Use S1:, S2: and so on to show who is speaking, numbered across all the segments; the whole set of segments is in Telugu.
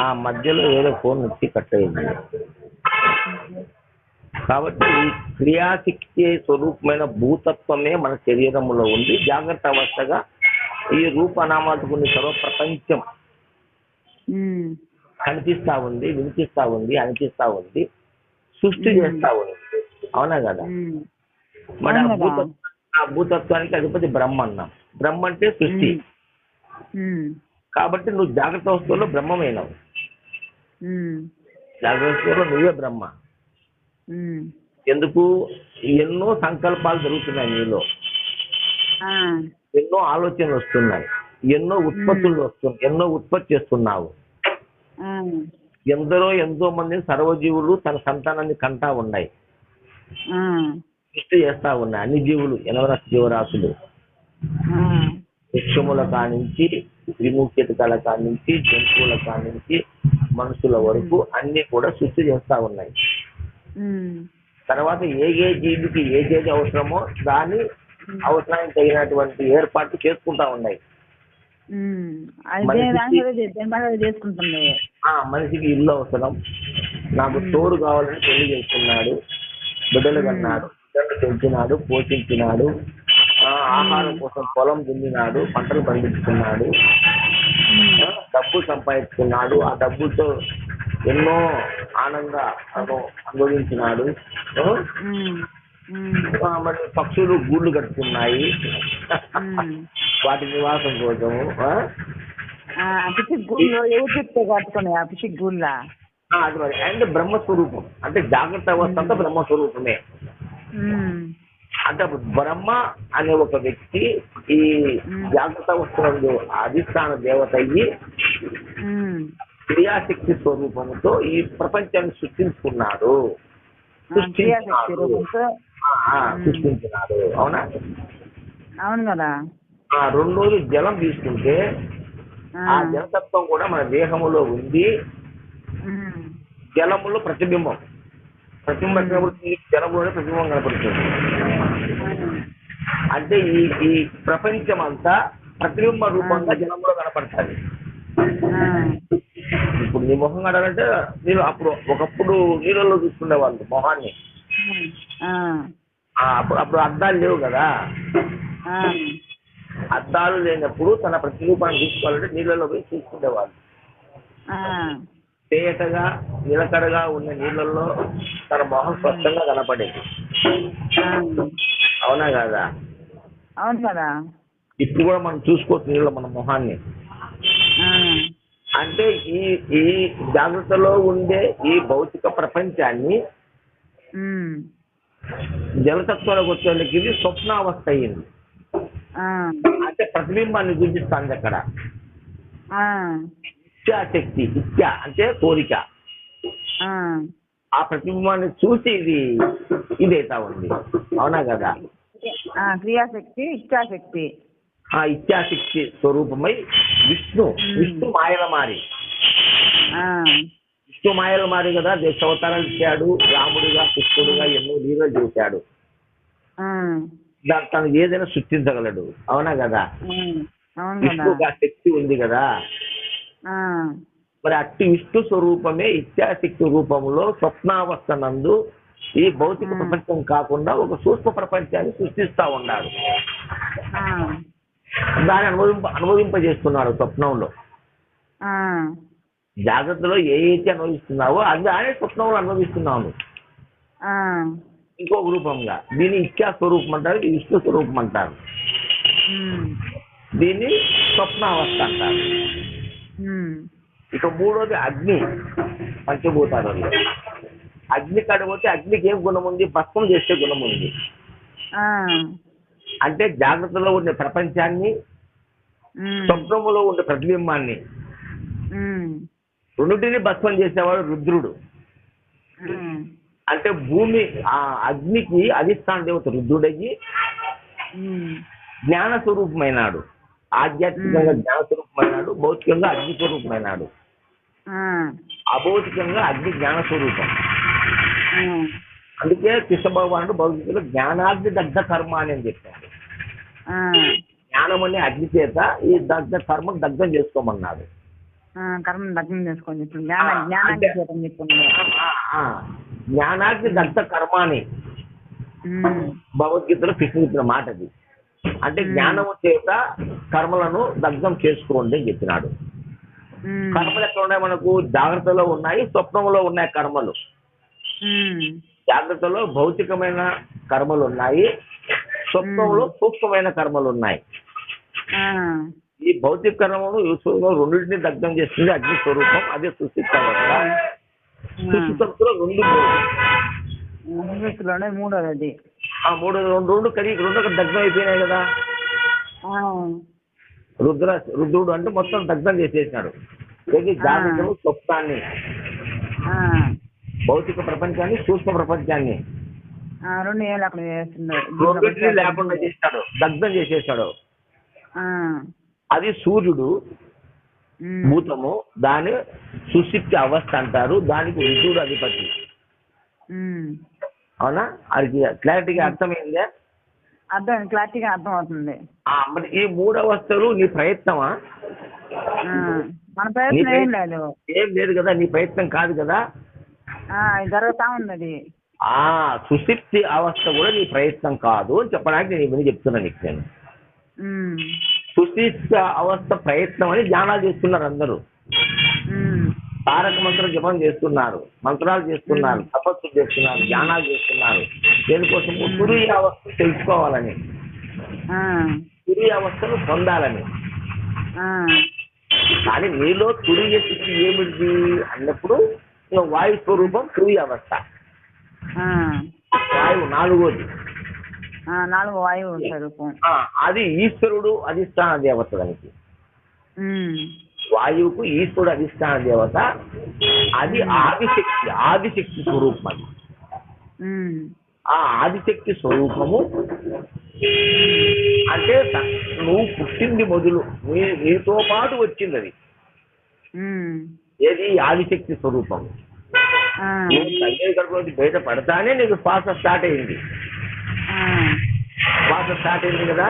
S1: ఆ మధ్యలో ఏదో ఫోన్ వచ్చి కట్ అయింది. కాబట్టి క్రియాశక్తి స్వరూపమైన భూతత్వమే మన శరీరంలో ఉంది. జాగ్రత్త అవస్థగా ఈ రూపనామాలకు కొన్ని సర్వ ప్రపంచం కనిపిస్తా ఉంది, వినిపిస్తా ఉంది, అనిపిస్తా ఉంది, సృష్టి చేస్తా ఉంది. అవునా కదా? మరి ఆ భూతత్వానికి అధిపతి బ్రహ్మ అన్నాం. బ్రహ్మ అంటే సృష్టి. కాబట్టి నువ్వు జాగ్రత్త అవస్థలో బ్రహ్మమైనవు. జాగ్రత్త అవస్థలో నువ్వే బ్రహ్మ. ఎందుకు? ఎన్నో సంకల్పాలు జరుగుతున్నాయి నీలో, ఎన్నో ఆలోచనలు వస్తున్నాయి, ఎన్నో ఉత్పత్తులు వస్తున్నాయి, ఎన్నో ఉత్పత్తి చేస్తున్నావు. ఎంతో మంది సర్వజీవులు తన సంతానాన్ని కంటా ఉన్నాయి, సృష్టి చేస్తా ఉన్నాయి. అన్ని జీవులు, 80 జీవరాశులు, వృక్షముల కానించి, విముఖ్యతల కానించి, జంతువుల కానించి, మనుషుల వరకు అన్ని కూడా సృష్టి చేస్తా ఉన్నాయి. తర్వాత ఏ జీవికి ఏదేది అవసరమో దాన్ని అవసరానికి తగినటువంటి ఏర్పాట్లు చేసుకుంటా ఉన్నాయి. మనిషికి ఇల్లు అవసరం, నాకు తోడు కావాలని పెళ్లి చేసుకున్నాడు, బిడ్డలు కన్నాడు, బిడ్డలు పెంచినాడు, పోషించినాడు, ఆహారం కోసం పొలం దున్నినాడు, పంటలు పండించుకున్నాడు, డబ్బు సంపాదించుకున్నాడు, ఆ డబ్బుతో ఎన్నో ఆనంద అనుభవించినాడు. మరి పక్షులు గూళ్ళు కట్టుకున్నాయి వాటి నివాసం కోసము. అది మరి అండ్ బ్రహ్మస్వరూపం అంటే జాగ్రత్త అవస్థ అంతా బ్రహ్మస్వరూపమే. అంటే బ్రహ్మ అనే ఒక వ్యక్తి ఈ జాగ్రత్త అవస్థ అధిష్టాన దేవత అయ్యి క్రియాశక్తి స్వరూపంతో ఈ ప్రపంచాన్ని సృష్టించుకున్నాడు. సృష్టించినాడు. అవునా?
S2: అవును కదా.
S1: 2 రోజులు జలం తీసుకుంటే ఆ జలతత్వం కూడా మన దేహములో ఉంది. జలములో ప్రతిబింబం జలములోనే ప్రతిబింబం కనపడుతుంది. అంటే ఈ ప్రపంచం అంతా ప్రతిబింబ రూపంగా జలంలో కనపడుతుంది. ఇప్పుడు నీ మొహం కడాలంటే మీరు ఒకప్పుడు నీళ్ళలో చూసుకునే వాళ్ళు మొహాన్ని. అప్పుడు అద్దాలు లేవు కదా. అద్దాలు లేనప్పుడు తన ప్రతిరూపాన్ని తీసుకోవాలంటే నీళ్ళలో పోయి చూసుకునేవాళ్ళు. తేటగా నిలకడగా ఉన్న నీళ్ళల్లో తన మొహం స్వచ్ఛంగా కనపడేది. అవునా కదా?
S2: అవును కదా.
S1: ఇప్పుడు కూడా మనం చూసుకోవచ్చు నీళ్ళలో మన మొహాన్ని. అంటే ఈ జాగ్రత్తలో ఉండే ఈ భౌతిక ప్రపంచాన్ని జలతత్వంలోకి వచ్చేందుకు ఇది స్వప్నావస్థ అయింది. అంటే ప్రతిబింబాన్ని చూపిస్తాంది అక్కడ. ఇచ్ఛాశక్తి, ఇచ్ఛ అంటే కోరిక, ఆ ప్రతిబింబాన్ని చూసి ఇదైతా ఉంది. అవునా కదా?
S2: క్రియాశక్తి, ఇచ్ఛాశక్తి.
S1: ఆ ఇచ్ఛాశక్తి స్వరూపమై విష్ణు మాయల మారి. విష్ణు మాయల మారి కదా. అవతారాలు ఇచ్చాడు, రాముడిగా, కృష్ణుడిగా ఎన్నో లీలలు చేశాడు. తను ఏదైనా సృష్టించగలడు. అవునా కదా? విష్ణుకు ఆ శక్తి ఉంది కదా. మరి అట్టి విష్ణు స్వరూపమే ఇచ్ఛాశక్తి రూపంలో స్వప్నావస్థ నందు ఈ భౌతిక ప్రపంచం కాకుండా ఒక సూక్ష్మ ప్రపంచాన్ని సృష్టిస్తా ఉన్నాడు. దాన్ని అనుభవింపజేస్తున్నాడు స్వప్నంలో. జాగ్రత్తలో ఏదైతే అనుభవిస్తున్నావో అది ఆయన స్వప్నంలో అనుభవిస్తున్నాము ఇంకొక రూపంగా. దీన్ని ఇచ్ఛా స్వరూపం అంటారు, విష్ణు స్వరూపం అంటారు, దీన్ని స్వప్నావస్థ అంటారు. ఇక మూడోది అగ్ని. పంచభూతాలలో అగ్ని కడిపోతే అగ్నికి ఏం గుణం ఉంది? భస్మం చేసే గుణం ఉంది. అంటే జాగ్రత్తలో ఉండే ప్రపంచాన్ని, స్వప్నములో ఉండే ప్రతిబింబాన్ని రెండింటిని భస్మం చేసేవాడు రుద్రుడు. అంటే భూమి ఆ అగ్నికి అధిష్టాన దేవత రుద్రుడయ్యి జ్ఞాన స్వరూపమైనాడు. ఆధ్యాత్మికంగా జ్ఞాన స్వరూపమైనాడు, భౌతికంగా అగ్ని స్వరూపమైనాడు. అభౌతికంగా అగ్ని జ్ఞాన స్వరూపం. అందుకే కృష్ణ భగవానుడు భౌతికంలో జ్ఞానాగ్ని దగ్ధ కర్మ అని చెప్పాడు. జ్ఞానం అనే అగ్ని చేత ఈ దగ్ధ కర్మ దగ్ధం చేసుకోమన్నాడు.
S2: కర్మను దగ్ధం చేసుకొని చెప్పి జ్ఞానాన్ని చేయడం చెప్పింది.
S1: జ్ఞానాగ్ని దగ్ధ కర్మాని భగవద్గీతలో కృష్ణ చెప్పిన మాట అది. అంటే జ్ఞానము చేత కర్మలను దగ్ధం చేసుకోండి అని చెప్పినాడు. కర్మలు ఎక్కడ ఉన్నాయి మనకు? జాగ్రత్తలో ఉన్నాయి, స్వప్నంలో ఉన్నాయి కర్మలు. జాగ్రత్తలో భౌతికమైన కర్మలు ఉన్నాయి, స్వప్నంలో సూక్ష్మమైన కర్మలు ఉన్నాయి. ఈ భౌతిక కర్మను రెండింటిని దగ్ధం చేస్తుంది అగ్ని స్వరూపం. అదే సుశిక్త అవస్థ. సుశిక్తలో
S2: మూడోది అది.
S1: రెండు దగ్ధం అయిపోయినాయి కదా. రుద్రుడు అంటే మొత్తం దగ్ధం చేసేసినాడు. జాగ్రత్తలు స్వప్నాన్ని, భౌతిక ప్రపంచాన్ని, సూక్ష్మ ప్రపంచాన్ని రెండింటినీ లేకుండా చేస్తాడు, దగ్ధం చేసేసాడు. అది సూర్యుడు భూతము, దాని సుశిక్తి అవస్థ అంటారు. దానికి రుద్రుడు అధిపతి. అవునా? అది క్లారిటీగా అర్థమైందే?
S2: క్లారిటీగా అర్థం అవుతుంది.
S1: మరి ఈ మూడు అవస్థలు నీ ప్రయత్నమా?
S2: మన ప్రయత్నం
S1: ఏం లేదు కదా, నీ ప్రయత్నం కాదు కదా,
S2: జరుగుతా ఉన్నది.
S1: సుశిక్తి అవస్థ కూడా నీ ప్రయత్నం కాదు అని చెప్పడానికి నేను ఇవన్నీ చెప్తున్నాను నీకు. నేను సుశిక్త అవస్థ ప్రయత్నం అని ధ్యానాలు చేస్తున్నారు అందరూ. తారక మంత్రం జపం చేస్తున్నారు, మంత్రాలు చేస్తున్నారు, తపస్సు చేస్తున్నారు, ధ్యానాలు చేస్తున్నారు. దేనికోసం? తురీయ అవస్థ తెలుసుకోవాలని, తురీయ అవస్థను పొందాలని. కానీ నీలో తురీయ స్థితి ఏమిటి అన్నప్పుడు వాయు స్వరూపం తురీయ అవస్థ. వాయువు నాలుగో
S2: వాయువు స్వరూపం.
S1: అది ఈశ్వరుడు అధిష్టాన దేవత. దానికి వాయువుకు ఈశ్వరుడు అధిష్టాన దేవత. అది ఆదిశక్తి స్వరూపం. అది ఆ ఆదిశక్తి స్వరూపము అంటే నువ్వు పుట్టింది మొదలు నీతో పాటు వచ్చింది అది. ఏది? ఆదిశక్తి స్వరూపం. నువ్వు తల్లి కడుపులోంచి బయట పడతానే నీకు శ్వాస స్టార్ట్ అయింది. శ్వాస స్టార్ట్ అయింది కదా,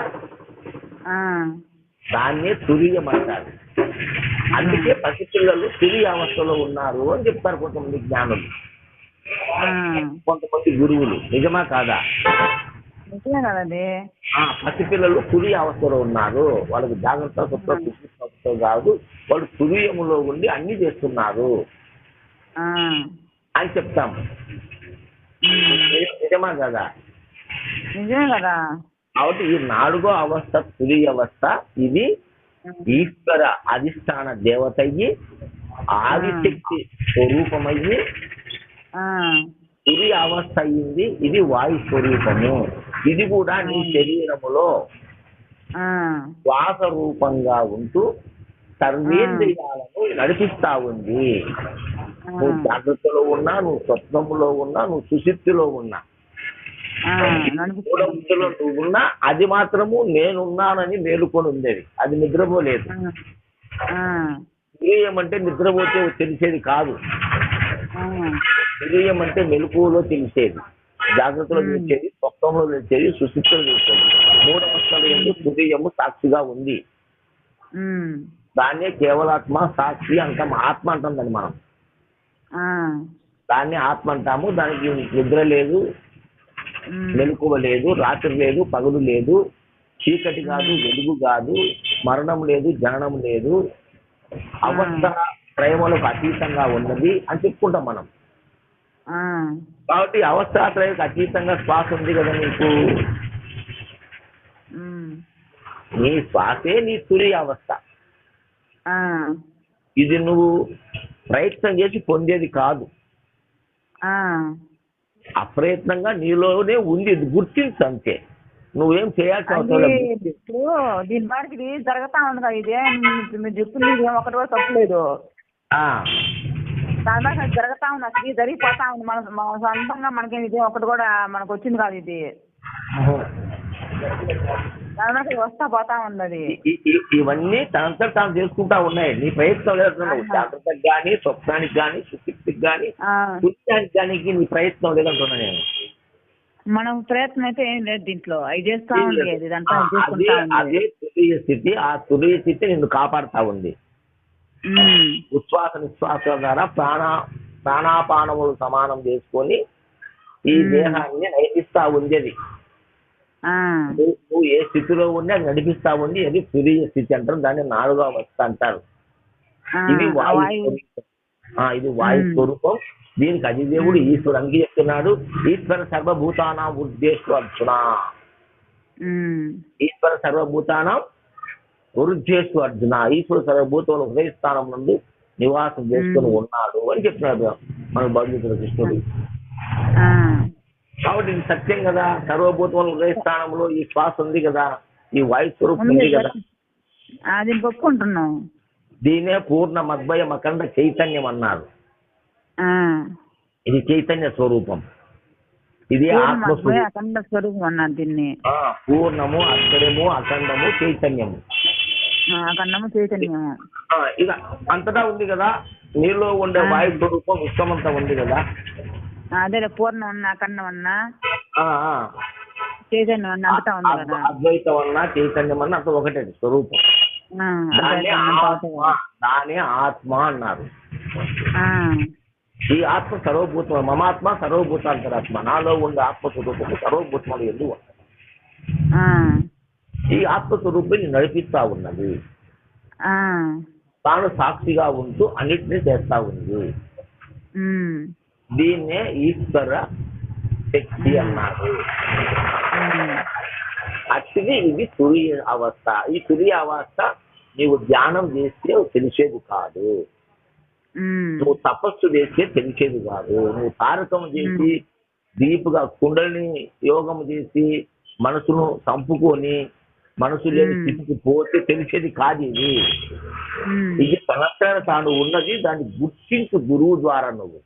S1: దాన్నే తురీయం అంటారు. అందుకే పసిపిల్లలు తురీయ అవస్థలో ఉన్నారు అని చెప్తారు కొంతమంది జ్ఞానులు, కొంతమంది గురువులు. నిజమా కాదా? పసిపిల్లలు తురీయ అవస్థలో ఉన్నారు, వాళ్ళకి జాగ్రత్త స్వప్న కాదు, వాళ్ళు తురీయములో ఉండి అన్ని చేస్తున్నారు అని చెప్తాము. నిజమా కదా?
S2: నిజమే కదా.
S1: కాబట్టి ఈ నాలుగో అవస్థ తురీయ అవస్థ. ఇది ఈశ్వర అధిష్టాన దేవత అయ్యి ఆదిశక్తి స్వరూపమయ్యి తురీయ అవస్థ అయ్యింది. ఇది వాయు స్వరూపము. ఇది కూడా నీ శరీరములో శ్వాస రూపంగా ఉంటూ సర్వేంద్రియాలను నడిపిస్తా ఉంది. నువ్వు జాగ్రత్తలో ఉన్నా, నువ్వు స్వప్నములో ఉన్నా, నువ్వు సుశుద్ధిలో ఉన్నా, మూఢబుద్ధిలో నువ్వు ఉన్నా, అది మాత్రము నేనున్నానని మేలుకొని ఉండేది. అది నిద్రపోలేదు. తురీయం అంటే నిద్రపోతే తెలిసేది కాదు. తురీయం అంటే మెలకువలో తెలిసేది, జాగ్రత్తలో తెలిసేది, స్వప్నంలో తెలిసేది, సుశుద్ధిలో తెలిసేది. మూడవస్థలు ఎందుకు తురీయము సాక్షిగా ఉంది. దాన్నే కేవలాత్మ సాక్షి అంటాం. ఆత్మ అంటాం దాన్ని మనం. దాన్ని ఆత్మ అంటాము. దానికి నిద్ర లేదు, మెలకువ లేదు, రాత్రి లేదు, పగలు లేదు, చీకటి కాదు, వెలుగు కాదు, మరణం లేదు, జననం లేదు, అవస్థ త్రయములకు అతీతంగా ఉన్నది అని చెప్పుకుంటాం మనం. కాబట్టి అవస్థాత్రయకు అతీతంగా శ్వాస ఉంది కదా నీకు. నీ శ్వాసే నీ తురీయ అవస్థ. ఇది నువ్వు ప్రయత్నం చేసి పొందేది కాదు, అప్రయత్నంగా నీలోనే ఉంది. ఇది గుర్తించు అంతే, నువ్వేం చేయాల్సిన అవసరం లేదు.
S2: దీని వాడికి ఇది జరుగుతా ఉంది కదా, ఇదే మీరు చెప్తుంది ఒకటి కూడా తప్పలేదు. దాని ద్వారా జరుగుతా ఉంది, అసలు ఇది జరిగిపోతా ఉంది. మన సొంతంగా మనకి ఇది ఒకటి కూడా మనకు వచ్చింది కాదు. ఇది దాని వస్తా పోతా ఉన్నది.
S1: ఇవన్నీ తనంతా తాను చేసుకుంటా ఉన్నాయి. నీ ప్రయత్నం లేదంటున్నావు. జాగ్రత్తకు కానీ, స్వప్నానికి కానీ, సుశుద్ధికి కానీ, పుణ్యానికి కానీ నీ ప్రయత్నం లేదంటున్నా నేను.
S2: మనం ప్రయత్నం అయితే ఏం లేదు దీంట్లో. అవి చేస్తా ఉండేది.
S1: అదే తురీయ స్థితి. ఆ తురీయ స్థితి నిన్ను కాపాడుతా ఉంది. ఉచ్ఛ్వాస నిశ్వాసాల ద్వారా ప్రాణాపానములు సమానం చేసుకొని ఈ దేహాన్ని నడిపిస్తా ఉంది. అది నువ్వు ఏ స్థితిలో ఉండి అది నడిపిస్తా ఉంది. అది తురియ స్థితి అంటారు. దాన్ని 4వ అవస్థ అంటారు. ఇది ఇది వాయు స్వరూపం. దీనికి అధిదేవుడు ఈశ్వరుడు అంగి చెప్తున్నాడు. ఈశ్వర సర్వభూతానాం ఉద్దేశు అర్జున. ఈశ్వర సర్వభూతానాం ఉద్దేశు అర్జున. ఈశ్వరుడు సర్వభూతములు హృదయ స్థానం నుండి నివాసం చేసుకుని ఉన్నాడు అని చెప్తున్నాడు మన భగవంతుడు కృష్ణుడు. కాబట్టి ఇది సత్యం కదా. సర్వభూతములు హృదయ స్థానంలో ఈ శ్వాస ఉంది కదా, ఈ వాయు స్వరూపం ఉంది కదా.
S2: ఒప్పుకుంటున్నాం.
S1: దీనే పూర్ణ మద్భయ అఖండ చైతన్యం అన్నారు. ఇది చైతన్య స్వరూపం. ఇది
S2: అఖండ స్వరూపం అన్నారు దీన్ని.
S1: పూర్ణము, అక్షరము, అఖండము, చైతన్యము.
S2: అఖండము, చైతన్యము
S1: ఇక అంతటా ఉంది కదా. నీలో ఉండే వాయు స్వరూపం విశ్వమంతా ఉంది కదా.
S2: అదే పూర్ణం అన్నా, అఖండం అన్నా, చైతన్యం అన్నా అంతటా ఉంది కదా.
S1: అద్వైతం అన్నా, చైతన్యం అన్నా అంత ఒకటే స్వరూపం. దానే ఆత్మ అన్నారు. ఈ ఆత్మ సర్వభూతం. మమాత్మ సర్వభూతాంతరాత్మ. నాలో ఉండే ఆత్మస్వరూపము సర్వభూతములు ఎందుకు ఈ ఆత్మస్వరూపాన్ని నడిపిస్తా ఉన్నది. తాను సాక్షిగా ఉంటూ అన్నిటినీ చేస్తా ఉంది. దీన్నే ఈశ్వర శక్తి అన్నారు. అట్టిది ఇది తురియ అవస్థ. ఈ తురియ అవస్థ నీవు ధ్యానం చేస్తే తెలిసేది కాదు. నువ్వు తపస్సు చేస్తే తెలిసేది కాదు. నువ్వు తారకం చేసి డీప్గా కుండలిని యోగం చేసి మనసును చంపుకొని మనసు లేని స్థితికి పోతే తెలిసేది కాదు. ఇది తనత్తాన తాను ఉన్నది. దాన్ని గుర్తించు గురువు ద్వారా. నువ్వు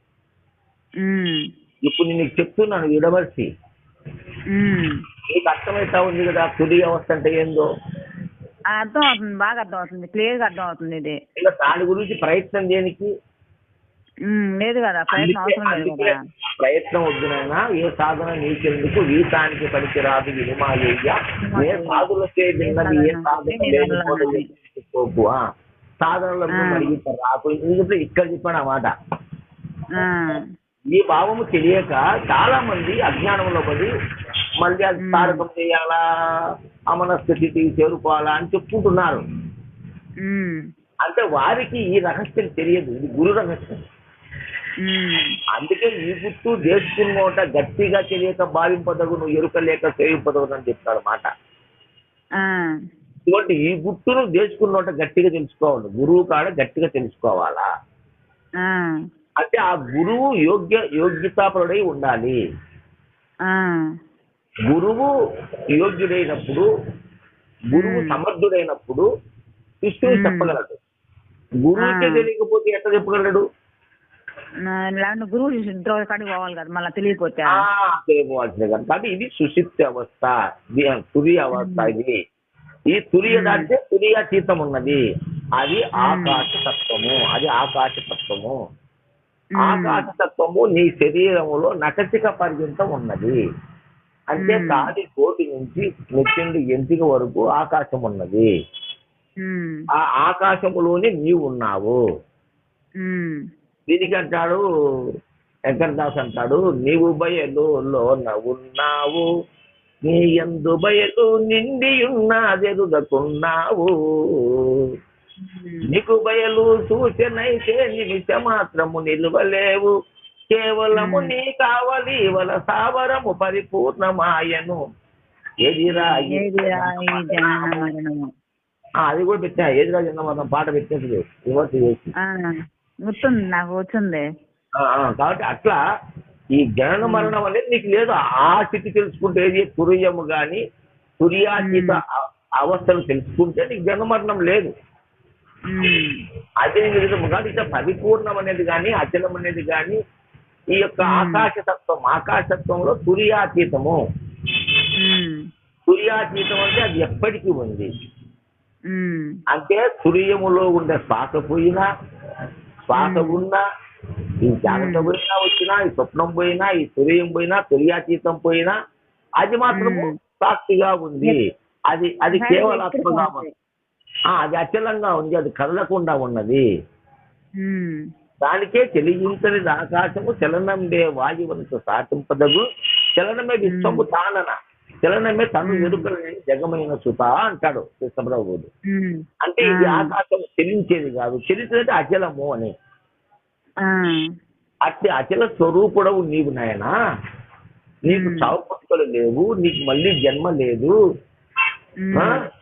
S1: ఇప్పుడు నీకు చెప్తున్నాను విడమర్చి, నీకు అర్థమైతా ఉంది కదా తుది అవస్థ అంటే ఏందో.
S2: అర్థం అవుతుంది, బాగా అర్థం అవుతుంది, క్లియర్ గా అర్థం అవుతుంది. ఇది
S1: ఇంకా దాని గురించి ప్రయత్నం దేనికి
S2: లేదు కదా, ప్రయత్నం అవసరం లేదు కదా.
S1: ప్రయత్నం వద్దునైనా ఏ సాధన నీకెందుకు వీతానికి పనికిరాదు వినిమాయ్యా. ఏ సాధులకే విన్నది ఏ సాధన సాధనలకు మరిగిత రాకు. ఇక్కడ చెప్పాను అన్నమాట. ఈ భావము తెలియక చాలా మంది అజ్ఞానంలో పడి మళ్ళీ అది తారకం చేయాలా, అమనస్థితికి చేరుకోవాలా అని చెప్పుకుంటున్నారు. అంటే వారికి ఈ రహస్యం తెలియదు. ఇది గురు రహస్యం. అందుకే ఈ గుర్తు దేశకున్నోట గట్టిగా తెలియక భావింపదగు, నువ్వు ఎరుక లేక సేవింపదగు అని చెప్తాడు మాట. ఇటువంటి ఈ గుర్తును దేశకున్నోట గట్టిగా తెలుసుకోవాలి. గురువు కాడ గట్టిగా తెలుసుకోవాలా. అంటే ఆ గురువు యోగ్యతాపరుడై ఉండాలి. గురువు యోగ్యుడైనప్పుడు, గురువు సమర్థుడైనప్పుడు శిష్యుడు చెప్పగలడు. గురువుకే తెలియకపోతే ఎట్లా చెప్పగలడు?
S2: గురువు శిష్యుడు కాడికి పోవాలి కదా, మళ్ళీ తెలియకపోతే
S1: తెలియకపోవాల్సిందే కదా. కాబట్టి ఇది సుషిప్తి అవస్థ, తురియ అవస్థ. ఇది ఈ తురియ దాంట్లో తురియాతీతం ఉన్నది. అది ఆకాశతత్వము. అది ఆకాశతత్వము. ఆకాశతత్వము నీ శరీరములో నకసిక పర్యంతం ఉన్నది. అంటే కాది కోటి నుంచి నెత్తిండి ఎంపిక వరకు ఆకాశం ఉన్నది. ఆ ఆకాశములోనే నీవు ఉన్నావు. దీనికి అంటాడు వెంకటదాస్ అంటాడు, నీవు బయలులో ఉన్నావు, నీ యందు బయలు నిండి ఉన్నదెరుగకున్నావు. నీకు బయలు సూచనైతే నిమిష మాత్రము నిలువలేవు, కేవలము నీ కావలి వల సావరము పరిపూర్ణమాయను. అది కూడా పెట్టా. ఏదిరా జన్మ పాట పెట్టేది రివర్స్ చేసి
S2: గుర్తుంది, నాకు వచ్చింది.
S1: కాబట్టి అట్లా ఈ జనన మరణం అనేది నీకు లేదు. ఆ స్థితి తెలుసుకుంటే ఏది తురియము గాని తురియాతీత అవస్థలు తెలుసుకుంటే నీకు జన్మ మరణం లేదు. అదే విధము కాదు ఇట్లా పరిపూర్ణం అనేది కానీ అచలం అనేది కానీ ఈ యొక్క ఆకాశతత్వం. ఆకాశతత్వంలో తురియాతీతము. తురియాతీతం అంటే అది ఎప్పటికీ ఉంది. అంటే తురియములో ఉండే శ్వాస పోయినా, శ్వాస ఉన్నా, ఈ జాగ్రత్త పోయినా వచ్చినా, ఈ స్వప్నం పోయినా, ఈ తురియం పోయినా, తురియాతీతం పోయినా, అది మాత్రము సాక్షిగా ఉంది. అది కేవలాత్మగా అది అచలంగా ఉంది, అది కదలకుండా ఉన్నది.
S2: ఉమ్.
S1: దానికే చెలించని ఆకాశము చలనంబే వాయువంతు సాటింపదగు చలనమే విశ్వము తానన చలనమే తను ఎరుకలేని జగమైన సుత అంటాడు కృష్ణప్రభుడు. అంటే ఇది ఆకాశం చెలించేది కాదు, చెలించేది అచలము అని. అట్టి అచల స్వరూపుడవు నీవు నాయనా. నీకు చావు పుట్టుకలు లేవు, నీకు మళ్ళీ జన్మ లేదు.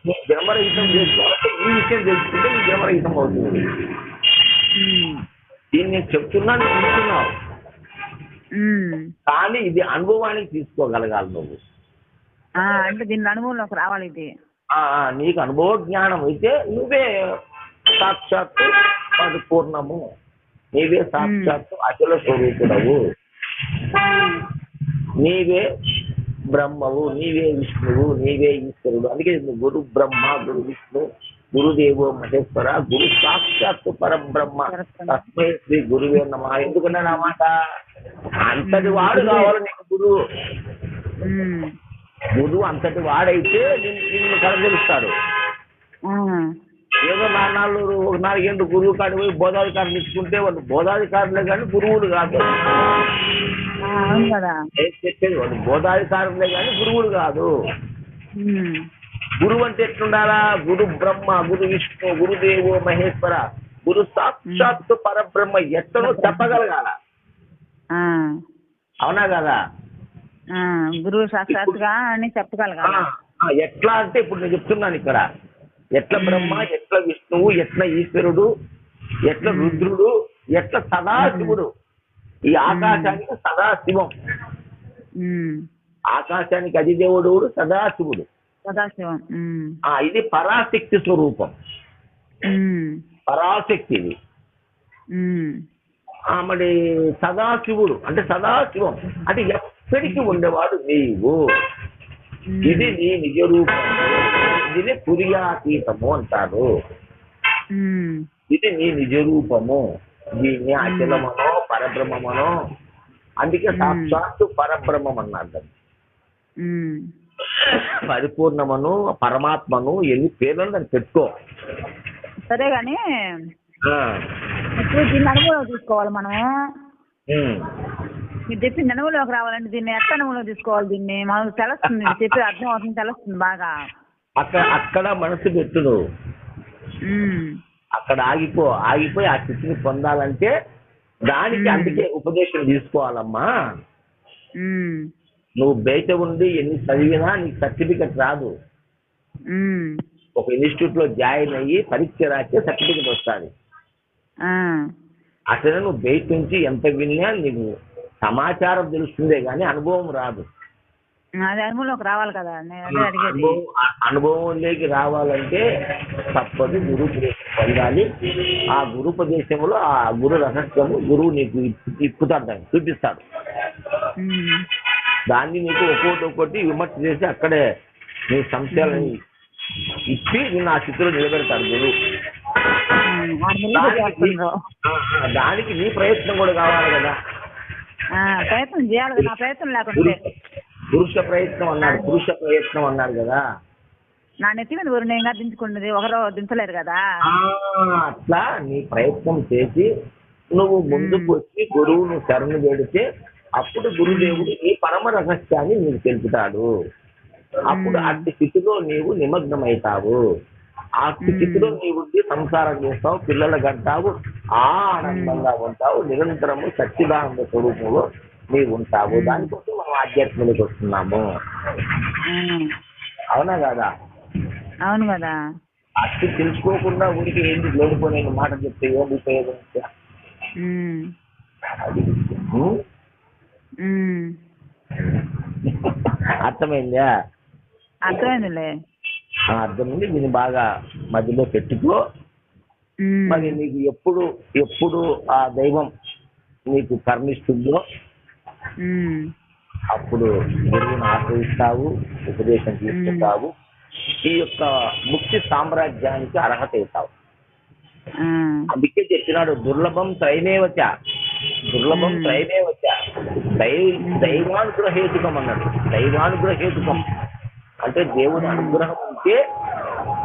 S1: నీకు జన్మరహితం చేసుకోవాలంటే ఈ విషయం తెలుసుకుంటే నీకు జన్మరహితం అవుతుంది. దీన్ని నేను చెప్తున్నాను, వింటున్నావు, కానీ ఇది అనుభవానికి తీసుకోగలగాలి నువ్వు.
S2: అంటే దీని అనుభవంలోకి రావాలి ఇది.
S1: నీకు అనుభవ జ్ఞానం అయితే నువ్వే సాక్షాత్తు పరిపూర్ణము, నీవే సాక్షాత్తు అచల స్వరూపుడవు, నీవే బ్రహ్మవు, నీవే విష్ణువు, నీవే ఈశ్వరుడు. అందుకే గురు బ్రహ్మ, గురు విష్ణు, గురుదేవో మహేశ్వర, గురు సాక్షాత్తు పరబ్రహ్మ, తస్మై శ్రీ గురువే నమః. ఎందుకన్నా నా మాట, అంతటి వాడు కావాలి నీకు గురువు. గురువు అంతటి వాడైతే నిన్ను కలగలుస్తాడు. ఏదో ఒక 4 ఏళ్ళు గురువు కాడి పోయి బోధాధికారులు ఇచ్చుకుంటే వాళ్ళు బోధాధికారులే కానీ గురువులు కాదు. చెప్పేది వాళ్ళు బోధాధికారులే కానీ గురువులు కాదు. గురువు అంటే ఎట్లుండాలా? గురు బ్రహ్మ, గురు విష్ణు, గురుదేవో మహేశ్వర, గురు సాక్షాత్తు పరబ్రహ్మ ఎట్లనో చెప్పగలగాల. అవునా కదా?
S2: గురువు సాక్షాత్తుగా అని చెప్పగలగాల.
S1: ఎట్లా అంటే ఇప్పుడు నేను చెప్తున్నాను ఇక్కడ, ఎట్లా బ్రహ్మ, ఎట్లా విష్ణువు, ఎట్లా ఈశ్వరుడు, ఎట్లా రుద్రుడు, ఎట్లా సదాశివుడు. ఈ ఆకాశానికి సదాశివం, ఆకాశానికి అధిదేవుడు సదాశివుడు. ఇది పరాశక్తి స్వరూపం, పరాశక్తి ఇది. మరి సదాశివుడు అంటే సదాశివం అంటే ఎప్పటికీ ఉండేవాడు నీవు. ఇది నీ నిజ రూపము, ఇది తుర్యాతీతము అంటారు. ఇది నీ నిజ రూపము, దీన్ని అచలమనో పరబ్రహ్మమనో, అందుకే సాక్షాత్తు పరబ్రహ్మం అన్నారు. పరిపూర్ణమను, పరమాత్మను, ఎన్ని పేర్లను దాన్ని పెట్టుకో.
S2: సరే గాని దీన్ని అనుభవం తీసుకోవాలి మనం. మీరు చెప్పి అనుభవంలోకి రావాలంటే దీన్ని ఎట్లా అనుభవంలో తీసుకోవాలి? దీన్ని మనకు తెలుస్తుంది, చెప్పి అర్థం అవుతుంది, తెలుస్తుంది బాగా.
S1: అక్కడ మనసు పెట్టు నువ్వు, అక్కడ ఆగిపోయి ఆ స్థితిని పొందాలంటే దానికి అందుకే ఉపదేశం తీసుకోవాలమ్మా. నువ్వు బయట ఉండి ఎన్ని చదివినా నీకు సర్టిఫికెట్ రాదు. ఒక ఇన్స్టిట్యూట్ లో జాయిన్ అయ్యి పరీక్ష రాస్తే సర్టిఫికెట్ వస్తుంది. అసలు నువ్వు బయట నుంచి ఎంత విన్నా నీకు సమాచారం తెలుస్తుందే కానీ అనుభవం రాదు.
S2: అనుభవంలోకి రావాలి కదా.
S1: అనుభవంలోకి రావాలంటే తప్పదు గురుపదేశం పొందాలి. ఆ గురుపదేశంలో ఆ గురు రహస్యము గురువు నీకు ఇప్పుతాడు, దాన్ని చూపిస్తాడు. దాన్ని నీకు ఒక్కొక్కటి విమర్శ చేసి అక్కడే నీ సంశయాలని ఇచ్చి నిన్ను ఆ స్థితిలో నిలబెడతాడు గురువు. దానికి నీ ప్రయత్నం కూడా కావాలి కదా.
S2: ప్రయత్నం చేయాలి కదా. నా ప్రయత్నం లేకుంటే
S1: పురుష ప్రయత్నం అన్నారు కదా.
S2: నా నెత్తి మీద ఊరు నేను దించుకున్నది ఒకరు దించలేరు కదా.
S1: అట్లా నీ ప్రయత్నం చేసి నువ్వు ముందుకు వచ్చి గురువును శరణు పెడితే అప్పుడు గురుదేవుడు ఈ పరమ రహస్యాన్ని నీకు తెలుపుతాడు. అప్పుడు అట్టి స్థితిలో నీవు నిమగ్నమవుతావు. ఆ స్థితిలో నీవు సంసారం చేస్తావు, పిల్లలు కంటావు, ఆనందంగా ఉంటావు, నిరంతరము సచ్చిదానంద స్వరూపంలో నీవు ఉంటావు. దానికోసం మనం ఆధ్యాత్మికకి వస్తున్నాము. అవునా కదా?
S2: అవును కదా.
S1: అట్టి తెలుసుకోకుండా ఊరికి ఏంటి లేనిపోయిన మాట చెప్తే ఏం ఉపయోగం? అర్థమైందా?
S2: అర్థమైందిలే.
S1: అర్థమైంది. దీన్ని బాగా మధ్యలో పెట్టుకో. మరి నీకు ఎప్పుడు ఆ దైవం నీకు కర్మిస్తుందో అప్పుడు గురువుని ఆశ్రయిస్తావు, ఉపదేశం తీసుకుంటావు, ఈ యొక్క ముక్తి సామ్రాజ్యానికి అర్హత అవుతావు. అందుకే చెప్పినాడు దుర్లభం త్రైమేవచ, దుర్లభం త్రైమేవచ, దైవానుగ్రహేతుకం అన్నాడు. దైవానుగ్రహేతుకం అంటే దేవుని అనుగ్రహం ఉంటే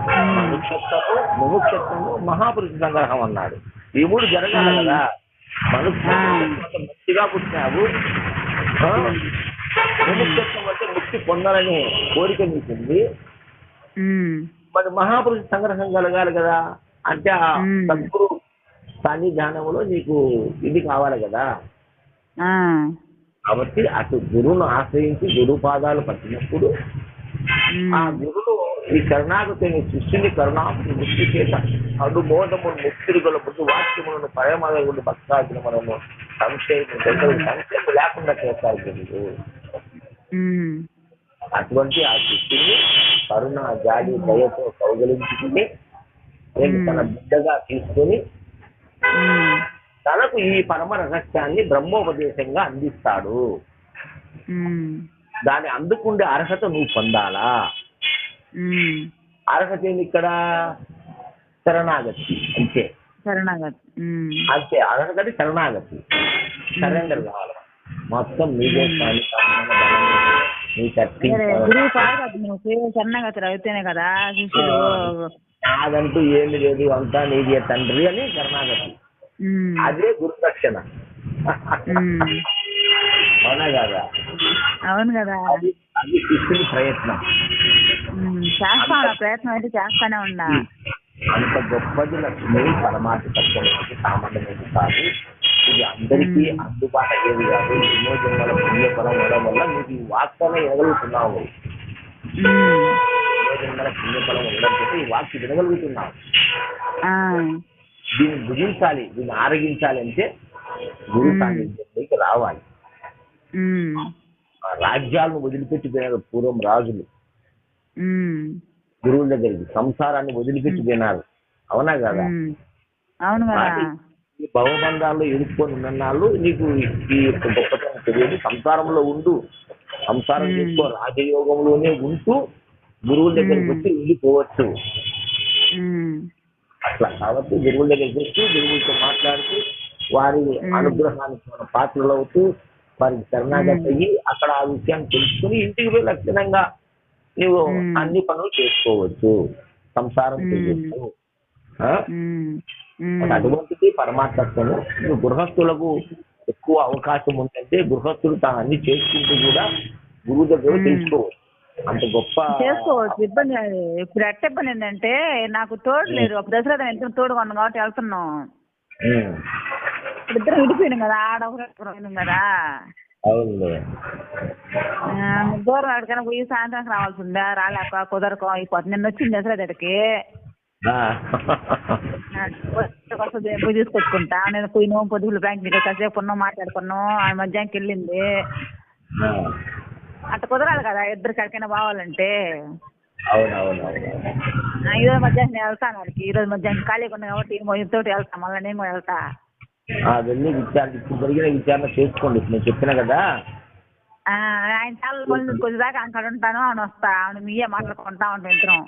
S1: మనుష్యత్వము, ముముక్షత్వము, మహాపురుష సంగ్రహం అన్నాడు. ఈ మూడు జరగాలి కదా. మనుష్యత్వం ముక్తిగా పుట్టినావు, ముముక్షత్వం అంటే ముక్తి పొందాలని కోరిక నీకుంది. మరి మహాపురుష సంగ్రహం కలగాలి కదా, అంటే ఆ సద్గురు సాన్నిధ్యానంలో నీకు ఇది కావాలి కదా. కాబట్టి అటు గురువును ఆశ్రయించి గురు పాదాలు పట్టినప్పుడు ఆ గురువు ఈ శరణాగతి సృష్టిని కరుణాముని ముక్తి చేత అనుబోధము ముక్తిరుగల ముందు వాక్యములను పరమగుడు భక్తాగ్ని మనము సంశయం లేకుండా చేస్తారు గురువు. అటువంటి ఆ సృష్టిని కరుణ జాలి దయతో కౌగలించుకుని తన బిడ్డగా తీసుకొని తనకు ఈ పరమ రహస్యాన్ని బ్రహ్మోపదేశంగా అందిస్తాడు. దాన్ని అందుకుండే అర్హత నువ్వు పొందాలా. అర్హత ఏంది ఇక్కడ? శరణాగతి. అంతే అంతే అర్హత శరణాగతి. సరెండర్ కావాలి మొత్తం. నీదే
S2: శరణాగతి అయితేనే కదా
S1: నాదంటూ ఏమి లేదు, అంతా నీదే తండ్రి అని శరణాగతి. అదే గురుదక్షిణ. అవునా కదా?
S2: అవును కదా.
S1: అది శిష్యుని ప్రయత్నం.
S2: చేస్తాను, ప్రయత్నం అయితే చేస్తానే ఉన్నా.
S1: అంత గొప్పది లక్ష్మి పరమాత్మ తత్వానికి సామాన్యమైనది కాదు. ఇది అందరికీ అందుబాటు అయ్యేది కాదు. ఎన్నో జన్మల పుణ్యఫలం ఉండడం వల్ల మీకు ఈ వాక్యాన్ని వినగలుగుతున్నావు. ఎన్నో జన్మల పుణ్యఫలం ఉండడం ఈ వాక్యం వినగలుగుతున్నావు. దీన్ని భుజించాలి, దీన్ని ఆరగించాలి అంటే గురు సాన్నిధ్యంలోకి రావాలి. రాజ్యాలను వదిలిపెట్టిపోయినారు పూర్వం రాజులు గురువుల దగ్గరికి. సంసారాన్ని వదిలిపెట్టిపోయినారు. అవునా కదా?
S2: అవును కదా.
S1: ఈ భవబంధాల్లో ఎదుర్కొని ఉన్ననాళ్ళు నీకు ఈ గొప్పతనం తెలియదు. సంసారంలో ఉండు, సంసారం చేసుకో, రాజయోగంలోనే ఉంటూ గురువుల దగ్గరికి వచ్చి వెళ్ళిపోవచ్చు. అట్లా కాబట్టి గురువుల దగ్గరికి వచ్చి గురువులతో మాట్లాడుతూ వారి అనుగ్రహానికి మన పాత్రలు అవుతూ వారికి శరణాగతి అయ్యి అక్కడ ఆ విషయాన్ని తెలుసుకుని ఇంటికి పోయి లక్షణంగా నువ్వు అన్ని పనులు చేసుకోవచ్చు, సంసారం చేయవచ్చు. అటువంటిది పరమాత్మత్వము. గృహస్థులకు ఎక్కువ అవకాశం ఉందంటే గృహస్థులు తాను అన్ని చేసుకుంటూ కూడా గురువు దగ్గర తెలుసుకోవచ్చు. అంత గొప్ప
S2: చేసుకోవచ్చు. ఇబ్బంది ఇప్పుడు ఎట్ట ఇబ్బంది ఏంటంటే నాకు తోడు లేదు. ఒక దశలో ఎంత తోడుగా ఉన్నాం కాబట్టి వెళ్తున్నాం. ఇద్దరు విడిపోయినాం కదా, ఆడవరం కదా.
S1: అవును.
S2: దూరం ఎక్కడికైనా పోయి సాయంత్రానికి రావాల్సిందా, రాలేక కుదరకో అయిపోతుంది. నిన్న వచ్చింది దసరా దగ్గరికి పోయి తీసుకొచ్చుకుంటా. నేను పోయినాం పొద్దులు బ్యాంక్ కాసేపు ఉన్నాం, మాట్లాడుకున్నాం. ఆ మధ్యాహ్నానికి వెళ్ళింది. అట్లా కుదరాలి కదా ఇద్దరికి ఎక్కడికైనా పోవాలంటే. ఈరోజు మధ్యాహ్నం వెళ్తాను వారికి. ఈరోజు మధ్యాహ్నం ఖాళీగా ఉన్నా కాబట్టి తోటి వెళ్తా. మళ్ళీ నేను కూడా వెళ్తా.
S1: వెళ్ళి జరిగిన విచారణ చేసుకోండి. నేను చెప్పిన కదా
S2: ఆయన చాలా కొద్దిదాకా అక్కడ ఉంటాను. ఆమె వస్తా, ఆమె మీయే మాట్లాడుకుంటా ఉంటాం ఇద్దరం.